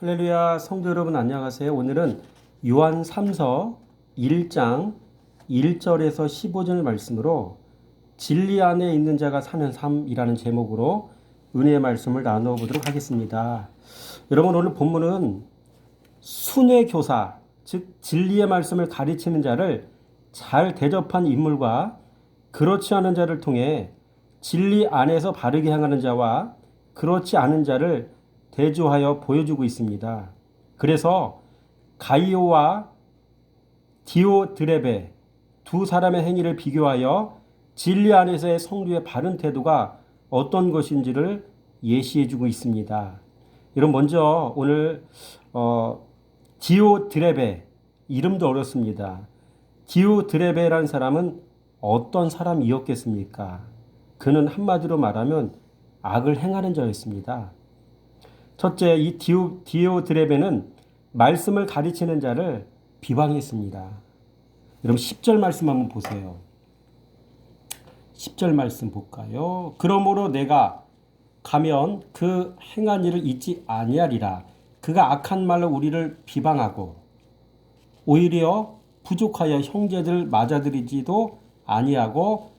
할렐루야, 성도 여러분 안녕하세요. 오늘은 요한 3서 1장 1절에서 15절 말씀으로 진리 안에 있는 자가 사는 삶이라는 제목으로 은혜의 말씀을 나누어 보도록 하겠습니다. 여러분, 오늘 본문은 순회 교사, 즉 진리의 말씀을 가르치는 자를 잘 대접한 인물과 그렇지 않은 자를 통해 진리 안에서 바르게 행하는 자와 그렇지 않은 자를 대조하여 보여주고 있습니다. 그래서 가이오와 디오드레베 두 사람의 행위를 비교하여 진리 안에서의 성도의 바른 태도가 어떤 것인지를 예시해주고 있습니다. 여러분, 먼저 오늘 디오드레베, 이름도 어렵습니다. 디오드레베라는 사람은 어떤 사람이었겠습니까? 그는 한마디로 말하면 악을 행하는 자였습니다. 첫째, 이 디오드레베는 말씀을 가르치는 자를 비방했습니다. 여러분 10절 말씀 한번 보세요. 10절 말씀 볼까요? 그러므로 내가 가면 그 행한 일을 잊지 아니하리라. 그가 악한 말로 우리를 비방하고 오히려 부족하여 형제들 맞아들이지도 아니하고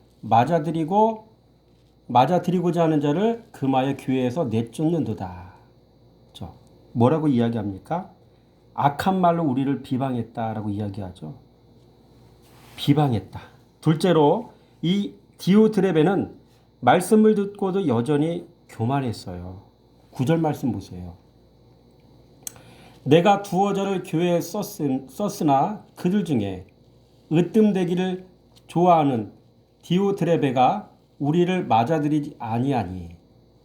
맞아들이고자 하는 자를 금하여 교회에서 내쫓는도다. 뭐라고 이야기합니까? 악한 말로 우리를 비방했다라고 이야기하죠. 비방했다. 둘째로 이 디오드레베는 말씀을 듣고도 여전히 교만했어요. 9절 말씀 보세요. 내가 두어 절을 교회에 썼으나 그들 중에 으뜸되기를 좋아하는 디오드레베가 우리를 맞아들이지 아니하니.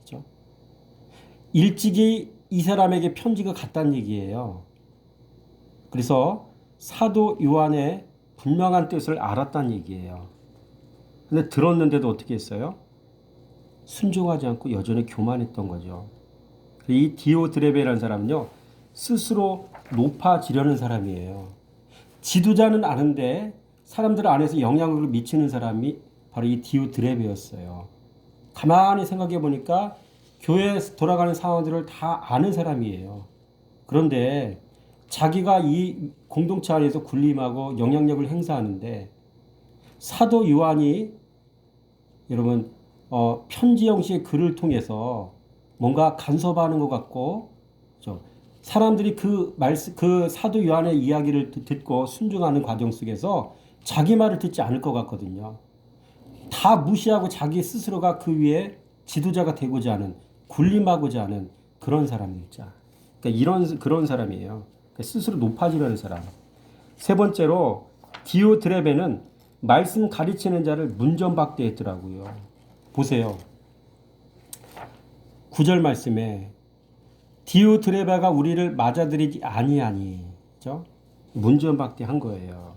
그렇죠? 일찍이 이 사람에게 편지가 갔다는 얘기예요. 그래서 사도 요한의 분명한 뜻을 알았다는 얘기예요. 근데 들었는데도 어떻게 했어요? 순종하지 않고 여전히 교만했던 거죠. 이 디오드레베라는 사람은요, 스스로 높아지려는 사람이에요. 지도자는 아는데 사람들 안에서 영향력을 미치는 사람이 바로 이 디오드레베였어요. 가만히 생각해 보니까 교회에 돌아가는 상황들을 다 아는 사람이에요. 그런데 자기가 이 공동체 안에서 군림하고 영향력을 행사하는데 사도 요한이 여러분 편지 형식의 글을 통해서 뭔가 간섭하는 것 같고, 그렇죠? 사람들이 그 사도 요한의 이야기를 듣고 순종하는 과정 속에서 자기 말을 듣지 않을 것 같거든요. 다 무시하고 자기 스스로가 그 위에 지도자가 되고자 하는, 군림하고자 하는 그런 사람이자. 그러니까 그런 사람이에요. 그러니까 스스로 높아지려는 사람. 세 번째로 디오드레베는 말씀 가르치는 자를 문전박대했더라고요. 보세요. 9절 말씀에 디오드레베가 우리를 맞아들이지 아니하니. 그렇죠? 문전박대한 거예요.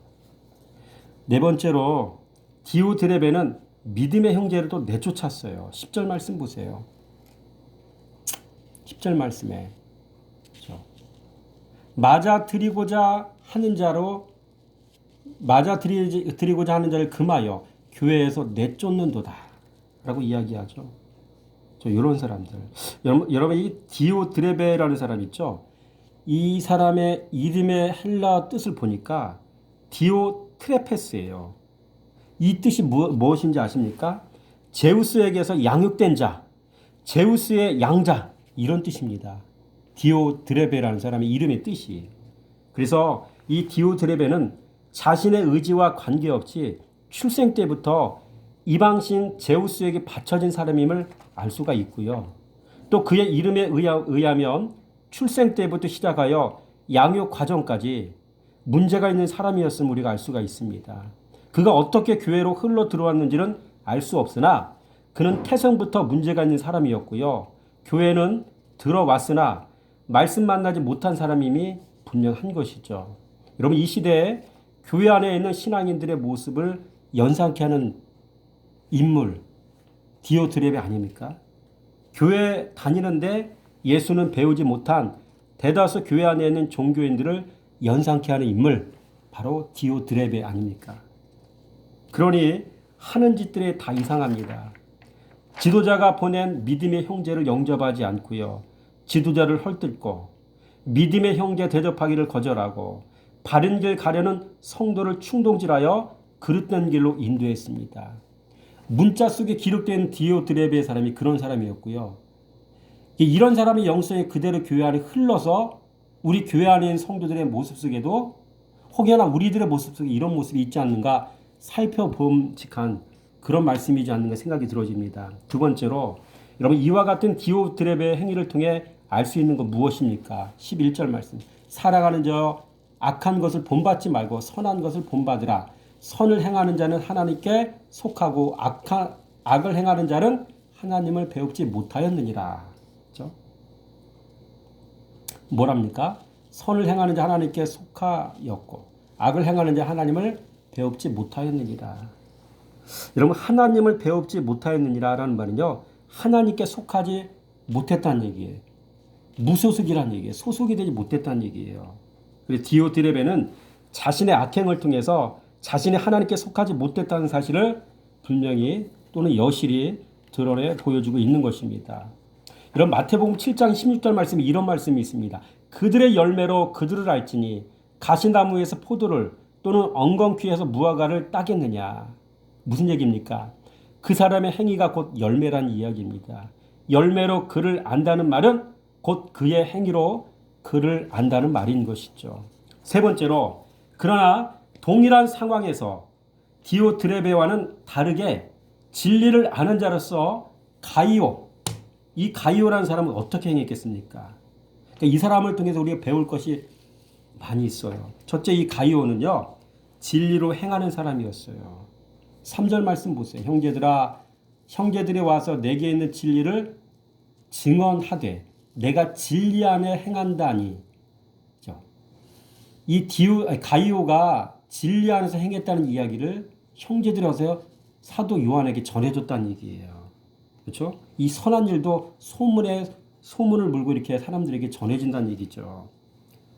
네 번째로 디오드레베는 믿음의 형제를 또 내쫓았어요. 10절 말씀 보세요. 10절 말씀에 그렇죠? 맞아들이고자 하는 자를 금하여 교회에서 내쫓는도다 라고 이야기하죠. 이런 사람들. 여러분 이 디오드레베라는 사람 있죠. 이 사람의 이름의 헬라 뜻을 보니까 디오트레페스예요. 이 뜻이 무엇인지 아십니까? 제우스에게서 양육된 자, 제우스의 양자, 이런 뜻입니다. 디오드레베라는 사람의 이름의 뜻이. 그래서 이 디오드레베는 자신의 의지와 관계없이 출생 때부터 이방신 제우스에게 바쳐진 사람임을 알 수가 있고요. 또 그의 이름에 의하면 출생 때부터 시작하여 양육 과정까지 문제가 있는 사람이었음을 우리가 알 수가 있습니다. 그가 어떻게 교회로 흘러 들어왔는지는 알 수 없으나 그는 태생부터 문제가 있는 사람이었고요. 교회는 들어왔으나 말씀 만나지 못한 사람임이 분명한 것이죠. 여러분 이 시대에 교회 안에 있는 신앙인들의 모습을 연상케 하는 인물 디오드레베 아닙니까? 교회 다니는데 예수는 배우지 못한 대다수 교회 안에 있는 종교인들을 연상케 하는 인물 바로 디오드레베 아닙니까? 그러니 하는 짓들이 다 이상합니다. 지도자가 보낸 믿음의 형제를 영접하지 않고요. 지도자를 헐뜯고 믿음의 형제 대접하기를 거절하고 바른 길 가려는 성도를 충동질하여 그릇된 길로 인도했습니다. 문자 속에 기록된 디오드레베의 사람이 그런 사람이었고요. 이런 사람의 영성이 그대로 교회 안에 흘러서 우리 교회 안에 있는 성도들의 모습 속에도 혹여나 우리들의 모습 속에 이런 모습이 있지 않는가 살펴봄직한 그런 말씀이지 않는가 생각이 들어집니다. 두 번째로 여러분 이와 같은 디오드레베의 행위를 통해 알 수 있는 건 무엇입니까? 11절 말씀. 살아가는 자 악한 것을 본받지 말고 선한 것을 본받으라. 선을 행하는 자는 하나님께 속하고 악을 행하는 자는 하나님을 배웁지 못하였느니라. 그렇죠? 뭐랍니까? 선을 행하는 자 하나님께 속하였고 악을 행하는 자 하나님을 배웁지 못하였느니라. 여러분 하나님을 배웁지 못하였느니라라는 말은요. 하나님께 속하지 못했다는 얘기예요. 무소속이라는 얘기예요. 소속이 되지 못했다는 얘기예요. 그래서 디오드레베는 자신의 악행을 통해서 자신이 하나님께 속하지 못했다는 사실을 분명히 또는 여실히 드러내 보여주고 있는 것입니다. 이런 마태복음 7장 16절 말씀에 이런 말씀이 있습니다. 그들의 열매로 그들을 알지니 가시나무에서 포도를 또는 엉겅퀴에서 무화과를 따겠느냐. 무슨 얘기입니까? 그 사람의 행위가 곧 열매란 이야기입니다. 열매로 그를 안다는 말은 곧 그의 행위로 그를 안다는 말인 것이죠. 세 번째로 그러나 동일한 상황에서 디오드레베와는 다르게 진리를 아는 자로서 가이오, 이 가이오라는 사람은 어떻게 행했겠습니까? 그러니까 이 사람을 통해서 우리가 배울 것이 많이 있어요. 첫째 이 가이오는요. 진리로 행하는 사람이었어요. 3절 말씀 보세요. 형제들이 와서 내게 있는 진리를 증언하되 내가 진리 안에 행한다니. 이 가이오가 진리 안에서 행했다는 이야기를 형제들이 와서 사도 요한에게 전해줬다는 얘기예요. 그렇죠? 이 선한 일도 소문을 물고 이렇게 사람들에게 전해진다는 얘기죠.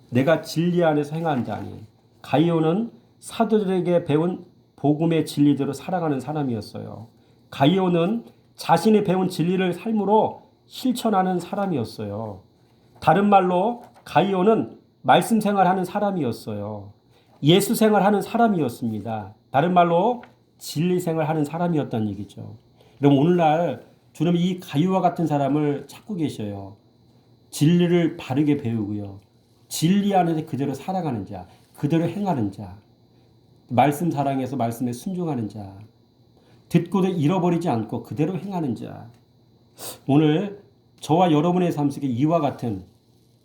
내가 진리 안에서 행한다니. 가이오는 사도들에게 배운 복음의 진리대로 살아가는 사람이었어요. 가이오는 자신이 배운 진리를 삶으로 실천하는 사람이었어요. 다른 말로 가이오는 말씀 생활하는 사람이었어요. 예수 생활하는 사람이었습니다. 다른 말로 진리 생활하는 사람이었다는 얘기죠. 그럼 오늘날 주님이 이 가이오와 같은 사람을 찾고 계셔요. 진리를 바르게 배우고요. 진리 안에서 그대로 살아가는 자, 그대로 행하는 자, 말씀 사랑해서 말씀에 순종하는 자, 듣고도 잃어버리지 않고 그대로 행하는 자. 오늘 저와 여러분의 삶 속에 이와 같은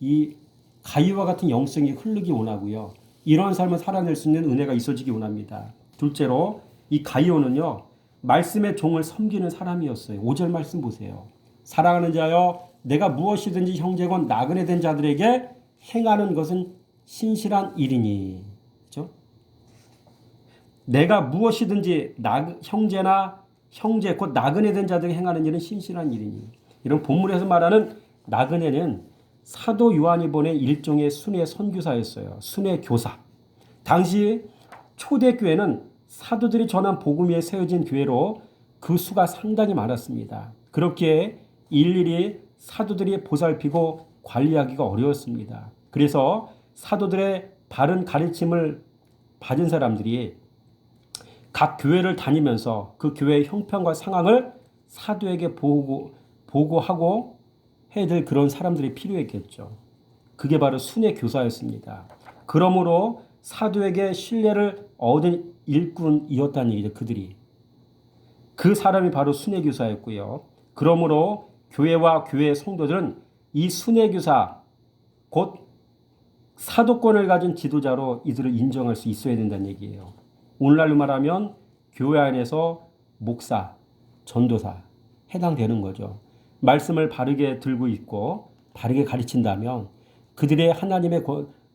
이 가이와 같은 영성이 흐르기 원하고요. 이런 삶을 살아낼 수 있는 은혜가 있어지기 원합니다. 둘째로 이 가이오는요. 말씀의 종을 섬기는 사람이었어요. 5절 말씀 보세요. 사랑하는 자여 내가 무엇이든지 형제건 나그네 된 자들에게 행하는 것은 신실한 일이니. 그렇죠? 내가 무엇이든지 형제 곧 나그네 된 자들에게 행하는 일은 신실한 일이니. 이런 본문에서 말하는 나그네는 사도 요한이 보낸 일종의 순회 선교사였어요. 순회 교사. 당시 초대교회는 사도들이 전한 복음 위에 세워진 교회로 그 수가 상당히 많았습니다. 그렇기에 일일이 사도들이 보살피고 관리하기가 어려웠습니다. 그래서 사도들의 바른 가르침을 받은 사람들이 각 교회를 다니면서 그 교회의 형편과 상황을 사도에게 보고하고 해야 될 그런 사람들이 필요했겠죠. 그게 바로 순회 교사였습니다. 그러므로 사도에게 신뢰를 얻은 일꾼이었다는 얘기죠. 그들이. 그 사람이 바로 순회 교사였고요. 그러므로 교회와 교회의 성도들은 이 순회 교사 곧 사도권을 가진 지도자로 이들을 인정할 수 있어야 된다는 얘기예요. 오늘날로 말하면 교회 안에서 목사, 전도사 해당되는 거죠. 말씀을 바르게 들고 있고 바르게 가르친다면 그들의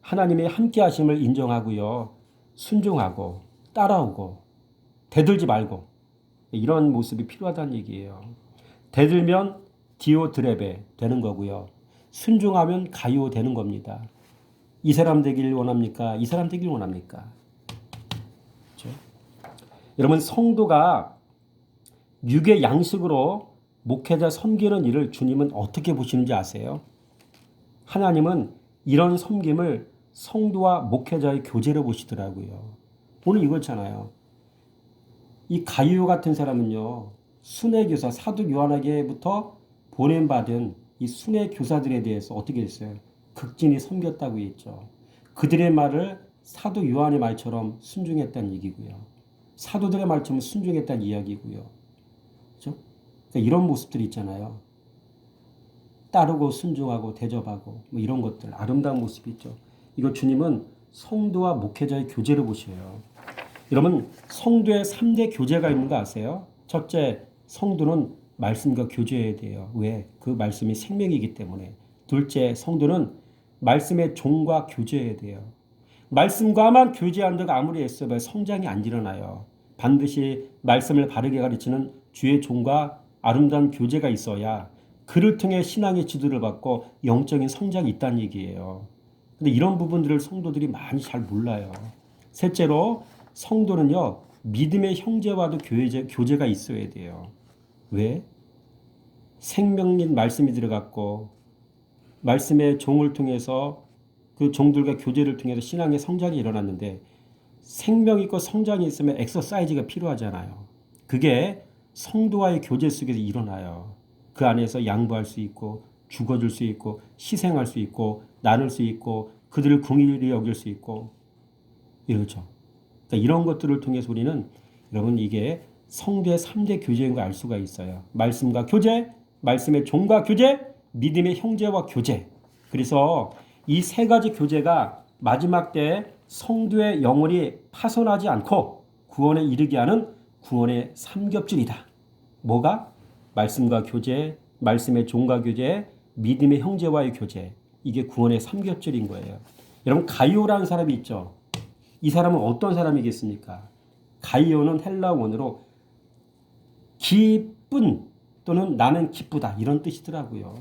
하나님의 함께 하심을 인정하고요. 순종하고 따라오고 대들지 말고 이런 모습이 필요하다는 얘기예요. 대들면 디오드레베 되는 거고요. 순종하면 가이오 되는 겁니다. 이 사람 되길 원합니까? 이 사람 되길 원합니까? 그렇죠? 여러분 성도가 육의 양식으로 목회자 섬기는 일을 주님은 어떻게 보시는지 아세요? 하나님은 이런 섬김을 성도와 목회자의 교제로 보시더라고요. 오늘 이거잖아요. 이 가이오 같은 사람은요, 순회 교사, 사도 요한에게부터 보냄받은 이 순회 교사들에 대해서 어떻게 했어요? 극진히 섬겼다고 했죠. 그들의 말을 사도 요한의 말처럼 순종했다는 얘기고요. 사도들의 말처럼 순종했다는 이야기고요. 그렇죠? 그러니까 이런 모습들이 있잖아요. 따르고 순종하고 대접하고 뭐 이런 것들 아름다운 모습이 있죠. 이거 주님은 성도와 목회자의 교제를 보셔요. 여러분 성도의 3대 교제가 있는 거 아세요? 첫째, 성도는 말씀과 교제해야 돼요. 왜? 그 말씀이 생명이기 때문에. 둘째, 성도는 말씀의 종과 교제해야 돼요. 말씀과만 교제한다고 아무리 애써봐야 성장이 안 일어나요. 반드시 말씀을 바르게 가르치는 주의 종과 아름다운 교제가 있어야 그를 통해 신앙의 지도를 받고 영적인 성장이 있다는 얘기예요. 근데 이런 부분들을 성도들이 많이 잘 몰라요. 셋째로 성도는요, 믿음의 형제와도 교제가 있어야 돼요. 왜? 생명인 말씀이 들어갔고 말씀의 종을 통해서 그 종들과 교제를 통해서 신앙의 성장이 일어났는데 생명 있고 성장이 있으면 엑서사이즈가 필요하잖아요. 그게 성도와의 교제 속에서 일어나요. 그 안에서 양보할 수 있고 죽어줄 수 있고 희생할 수 있고 나눌 수 있고 그들을 긍휼히 여길 수 있고 이러죠. 그러니까 이런 것들을 통해서 우리는 여러분 이게 성도의 3대 교제인 걸 알 수가 있어요. 말씀과 교제, 말씀의 종과 교제, 믿음의 형제와 교제. 그래서 이 세 가지 교제가 마지막 때 성도의 영혼이 파손하지 않고 구원에 이르게 하는 구원의 삼겹줄이다. 뭐가? 말씀과 교제, 말씀의 종과 교제, 믿음의 형제와의 교제. 이게 구원의 삼겹줄인 거예요. 여러분 가이오라는 사람이 있죠. 이 사람은 어떤 사람이겠습니까? 가이오는 헬라 원어로 기쁜 또는 나는 기쁘다 이런 뜻이더라고요.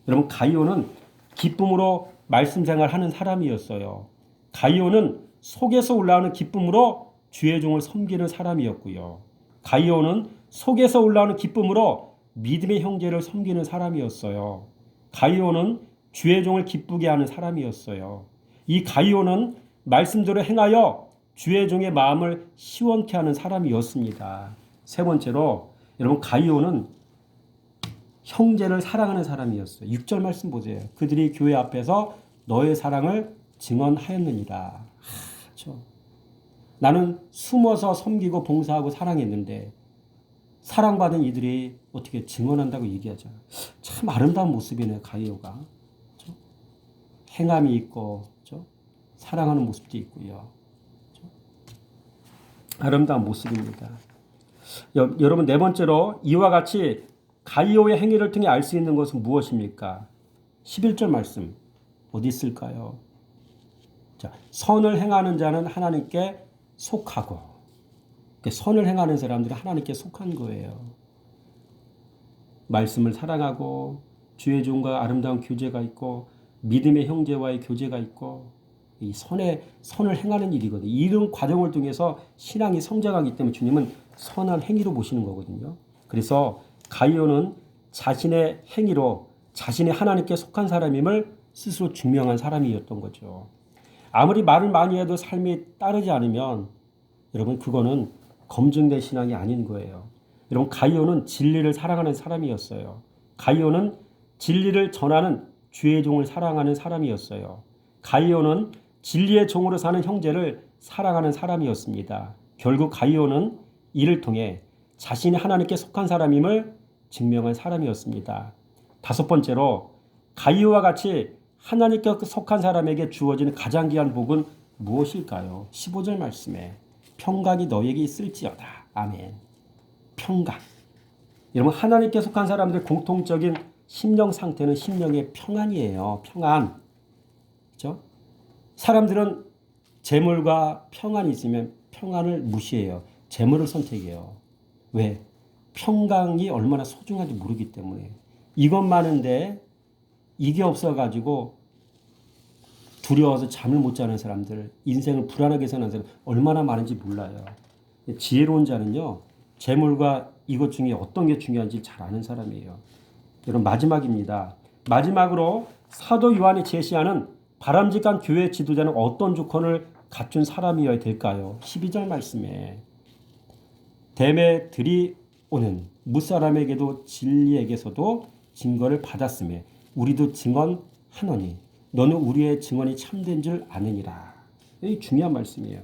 여러분 가이오는 기쁨으로 말씀 생활하는 사람이었어요. 가이오는 속에서 올라오는 기쁨으로 주의 종을 섬기는 사람이었고요. 가이오는 속에서 올라오는 기쁨으로 믿음의 형제를 섬기는 사람이었어요. 가이오는 주의 종을 기쁘게 하는 사람이었어요. 이 가이오는 말씀대로 행하여 주의 종의 마음을 시원케 하는 사람이었습니다. 세 번째로 여러분 가이오는 형제를 사랑하는 사람이었어요. 6절 말씀 보세요. 그들이 교회 앞에서 너의 사랑을 증언하였느니라. 그렇죠. 나는 숨어서 섬기고 봉사하고 사랑했는데 사랑받은 이들이 어떻게 증언한다고 얘기하죠. 참 아름다운 모습이네요. 가이오가. 그렇죠? 행함이 있고 그렇죠? 사랑하는 모습도 있고요. 그렇죠? 아름다운 모습입니다. 여러분 네 번째로 이와 같이 가이오의 행위를 통해 알 수 있는 것은 무엇입니까? 11절 말씀 어디 있을까요? 자, 선을 행하는 자는 하나님께 속하고 선을 행하는 사람들은 하나님께 속한 거예요. 말씀을 사랑하고 주의 종과 아름다운 교제가 있고 믿음의 형제와의 교제가 있고 이 선을 행하는 일이거든요. 이런 과정을 통해서 신앙이 성장하기 때문에 주님은 선한 행위로 보시는 거거든요. 그래서 가이오는 자신의 행위로 자신의 하나님께 속한 사람임을 스스로 증명한 사람이었던 거죠. 아무리 말을 많이 해도 삶이 따르지 않으면 여러분 그거는 검증된 신앙이 아닌 거예요. 여러분 가이오는 진리를 사랑하는 사람이었어요. 가이오는 진리를 전하는 주의 종을 사랑하는 사람이었어요. 가이오는 진리의 종으로 사는 형제를 사랑하는 사람이었습니다. 결국 가이오는 이를 통해 자신이 하나님께 속한 사람임을 증명한 사람이었습니다. 다섯 번째로 가이오와 같이 하나님께 속한 사람에게 주어지는 가장 귀한 복은 무엇일까요? 15절 말씀에 평강이 너에게 있을지어다. 아멘. 평강. 여러분 하나님께 속한 사람들의 공통적인 심령 상태는 심령의 평안이에요. 평안. 그렇죠? 사람들은 재물과 평안이 있으면 평안을 무시해요. 재물을 선택해요. 왜? 평강이 얼마나 소중한지 모르기 때문에. 이것 많은데 이게 없어가지고 두려워서 잠을 못 자는 사람들, 인생을 불안하게 사는 사람 얼마나 많은지 몰라요. 지혜로운 자는요. 재물과 이것 중에 어떤 게 중요한지 잘 아는 사람이에요. 여러분 마지막입니다. 마지막으로 사도 요한이 제시하는 바람직한 교회 지도자는 어떤 조건을 갖춘 사람이어야 될까요? 12절 말씀에 데메드리오는 무사람에게도 진리에게서도 증거를 받았으며 우리도 증언하노니 너는 우리의 증언이 참된 줄 아느니라. 이 중요한 말씀이에요.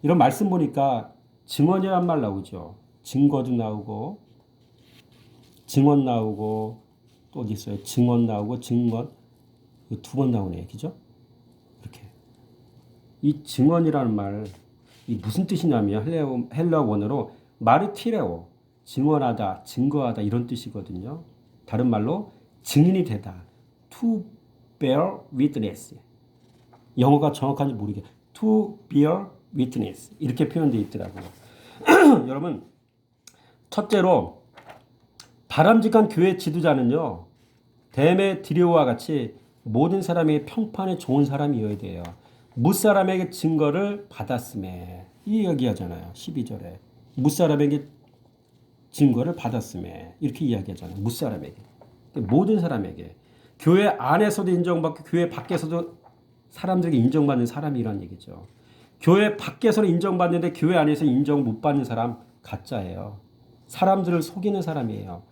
이런 말씀 보니까 증언이란 말 나오죠. 증거도 나오고 증언 나오고 또 어디 있어요? 증언 나오고 증언 두 번 나오네요. 그죠? 이렇게 이 증언이라는 말 이 무슨 뜻이냐면 헬라어 원어로 마르티레오 증언하다, 증거하다 이런 뜻이거든요. 다른 말로 증인이 되다. To bear witness. 영어가 정확한지 모르겠어요. To bear witness 이렇게 표현되어 있더라고요. 여러분 첫째로 바람직한 교회 지도자는요. 데메드리오와 같이 모든 사람에게 평판에 좋은 사람이어야 돼요. 무사람에게 증거를 받았음에 이 얘기하잖아요. 12절에 무사람에게 증거를 받았음에 이렇게 이야기하잖아요. 무사람에게 모든 사람에게 교회 안에서도 인정받고 교회 밖에서도 사람들에게 인정받는 사람이란 얘기죠. 교회 밖에서는 인정받는데 교회 안에서 인정 못 받는 사람 가짜예요. 사람들을 속이는 사람이에요.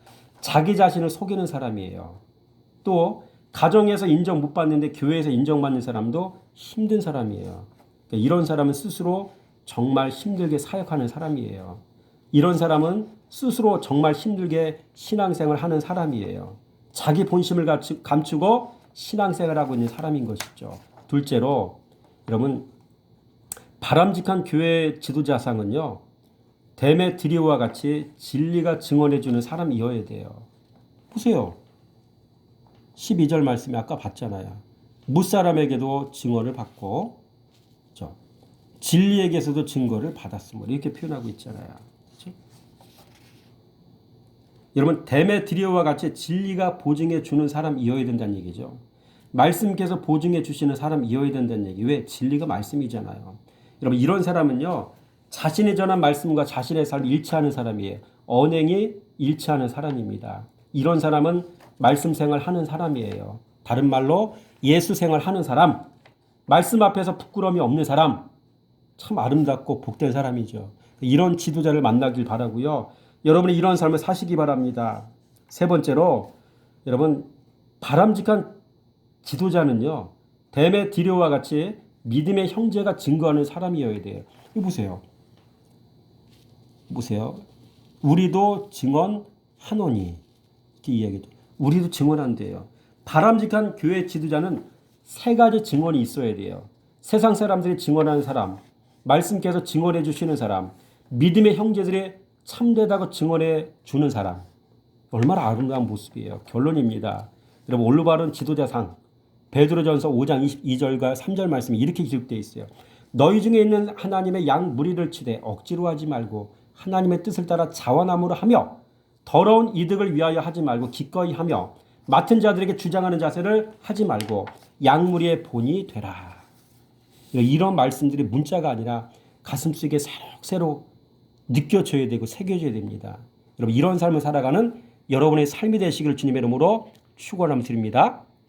자기 자신을 속이는 사람이에요. 또 가정에서 인정 못 받는데 교회에서 인정받는 사람도 힘든 사람이에요. 그러니까 이런 사람은 스스로 정말 힘들게 사역하는 사람이에요. 이런 사람은 스스로 정말 힘들게 신앙생활을 하는 사람이에요. 자기 본심을 감추고 신앙생활을 하고 있는 사람인 것이죠. 둘째로 여러분 바람직한 교회 지도자상은요. 데메드리오와 같이 진리가 증언해주는 사람이어야 돼요. 보세요. 12절 말씀에 아까 봤잖아요. 무사람에게도 증언을 받고 진리에게서도 증거를 받았음을 이렇게 표현하고 있잖아요. 그렇죠? 여러분 데메드리오와 같이 진리가 보증해 주는 사람이어야 된다는 얘기죠. 말씀께서 보증해 주시는 사람이어야 된다는 얘기. 왜? 진리가 말씀이잖아요. 여러분 이런 사람은요. 자신이 전한 말씀과 자신의 삶이 일치하는 사람이에요. 언행이 일치하는 사람입니다. 이런 사람은 말씀 생활하는 사람이에요. 다른 말로 예수 생활하는 사람, 말씀 앞에서 부끄러움이 없는 사람, 참 아름답고 복된 사람이죠. 이런 지도자를 만나길 바라고요. 여러분이 이런 삶을 사시기 바랍니다. 세 번째로 여러분 바람직한 지도자는요. 데메드리오와 같이 믿음의 형제가 증거하는 사람이어야 돼요. 이거 보세요. 우리도 증언하노니 이렇게 이야기죠. 우리도 증언한대요. 바람직한 교회 지도자는 세 가지 증언이 있어야 돼요. 세상 사람들이 증언하는 사람, 말씀께서 증언해 주시는 사람, 믿음의 형제들이 참되다고 증언해 주는 사람. 얼마나 아름다운 모습이에요. 결론입니다. 여러분 올바른 지도자상 베드로전서 5장 22절과 3절 말씀이 이렇게 기록되어 있어요. 너희 중에 있는 하나님의 양 무리를 치되 억지로 하지 말고 하나님의 뜻을 따라 자원함으로 하며 더러운 이득을 위하여 하지 말고 기꺼이 하며 맡은 자들에게 주장하는 자세를 하지 말고 양무리의 본이 되라. 이런 말씀들이 문자가 아니라 가슴속에 새록새록 느껴져야 되고 새겨져야 됩니다. 여러분 이런 삶을 살아가는 여러분의 삶이 되시기를 주님의 이름으로 축원함 드립니다.